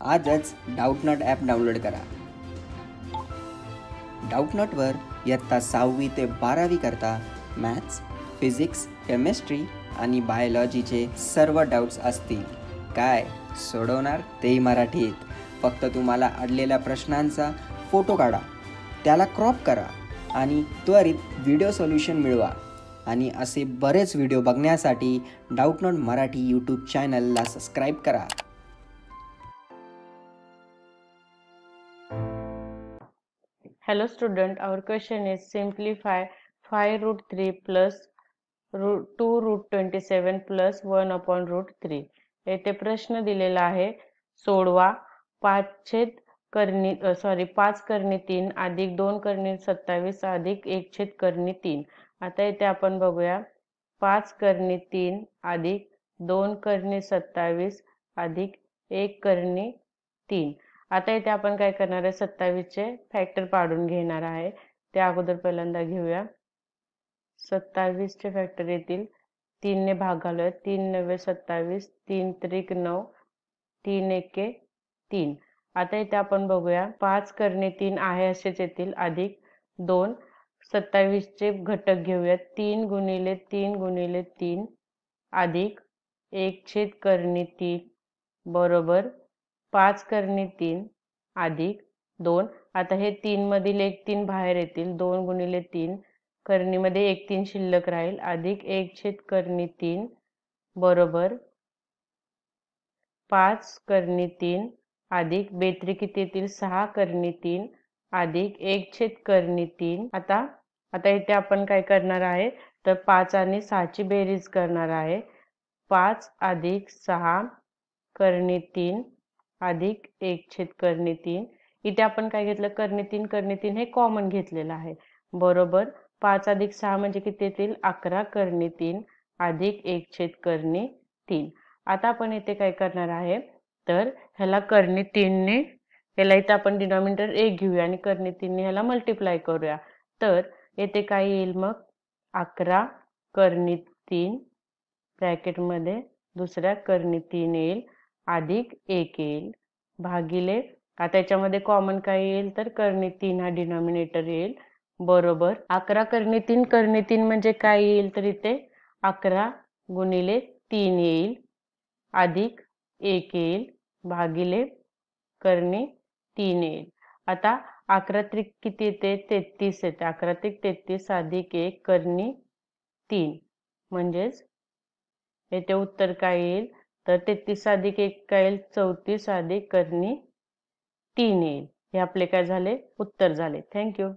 आजच Doubtnut app download करा. डाऊटनटवर इयत्ता 6वी ते 12वी करता मॅथ्स, फिजिक्स, केमिस्ट्री आणि बायोलॉजीचे सर्व डाऊट्स असतील. काय सोडवणार तेही मराठीत. फक्त तुम्हाला अडलेल्या प्रश्नांचा फोटो काढा, त्याला क्रॉप करा आणि त्वरित व्हिडिओ सोल्युशन मिळवा. आणि असे बरेच व्हिडिओ बघण्यासाठी डाऊटनट मराठी यूट्यूब चॅनलला सबस्क्राईब करा. Hello student, our question is simplify 5 root 3 plus 2 root 27 plus 1 upon root 3. येथे प्रश्न दिलेला आहे. सोडवा. 5 करणी 3 अधिक 2 करणी 27 अधिक 1 छेद करणी 3. आता इथे आपण बघूया. 5 करणी 3 अधिक 2 करणी 27 अधिक 1 करणी 3. आता इथे आपण काय करणार आहे, 27 चे फॅक्टर पाडून घेणार आहे. ते अगोदर पहिल्यांदा घेऊया. 27 चे फॅक्टर येतील 3 ने भाग घालूया. 3 9 27, 3 त्रिक 9, 3 एके 3. आता इथे आपण बघूया. 5 करणे 3 आहे असेच येतील अधिक 2. 27 चे घटक घेऊया. 3 गुणिले 3 गुणिले 3 अधिक 1 छेद करणी 3 बरोबर 5 करणी 3 अधिक 2. आता हे 3 मधील 1 3 बाहेर येतील. 2 गुणिले 3 करणीमध्ये 1 3 शिल्लक राहील अधिक 1 छेद करणी 3 बरोबर 5 करणी 3 अधिक बेत्री किती येतील 6 करणी 3 अधिक 1 छेद करणी 3. आता इथे आपण काय करणार आहे, तर 5 आणि 6 ची बेरीज करणार आहे. 5 अधिक 6 करणी 3 अधिक 1 छेद करणी 3. इथे आपण काय घेतलं, करणी 3 हे कॉमन घेतलेलं आहे बरोबर 5 अधिक 6 म्हणजे किती येतील 11 करणी 3 अधिक 1 छेद करणी 3. आता आपण इथे काय करणार आहे, तर ह्याला करणी 3 ने ह्याला इथे आपण डिनॉमिनेटर 1 घेऊया आणि करणी 3 ने ह्याला मल्टिप्लाय करूया. तर येथे काय येईल मग 11 करणी 3 ब्रॅकेट मध्ये दुसऱ्या करणी 3 येईल अधिक 1 येईल भागिले आता याच्यामध्ये कॉमन काय येईल, तर करणी 3 हा डिनॉमिनेटर येईल बरोबर 11 करणी 3 म्हणजे काय येईल, तर इथे 11 गुणिले 3 येईल अधिक 1 येईल भागिले करणी 3 येईल. आता 11 त्रिक किती येते 33 येते. 11 त्रिक 33 अधिक 1 करणी 3 म्हणजेच येथे उत्तर काय येईल, तर 33 अधिक 1 काय येईल 34 अधिक करणी 3 येईल. हे आपले काय झाले उत्तर झाले. थँक्यू.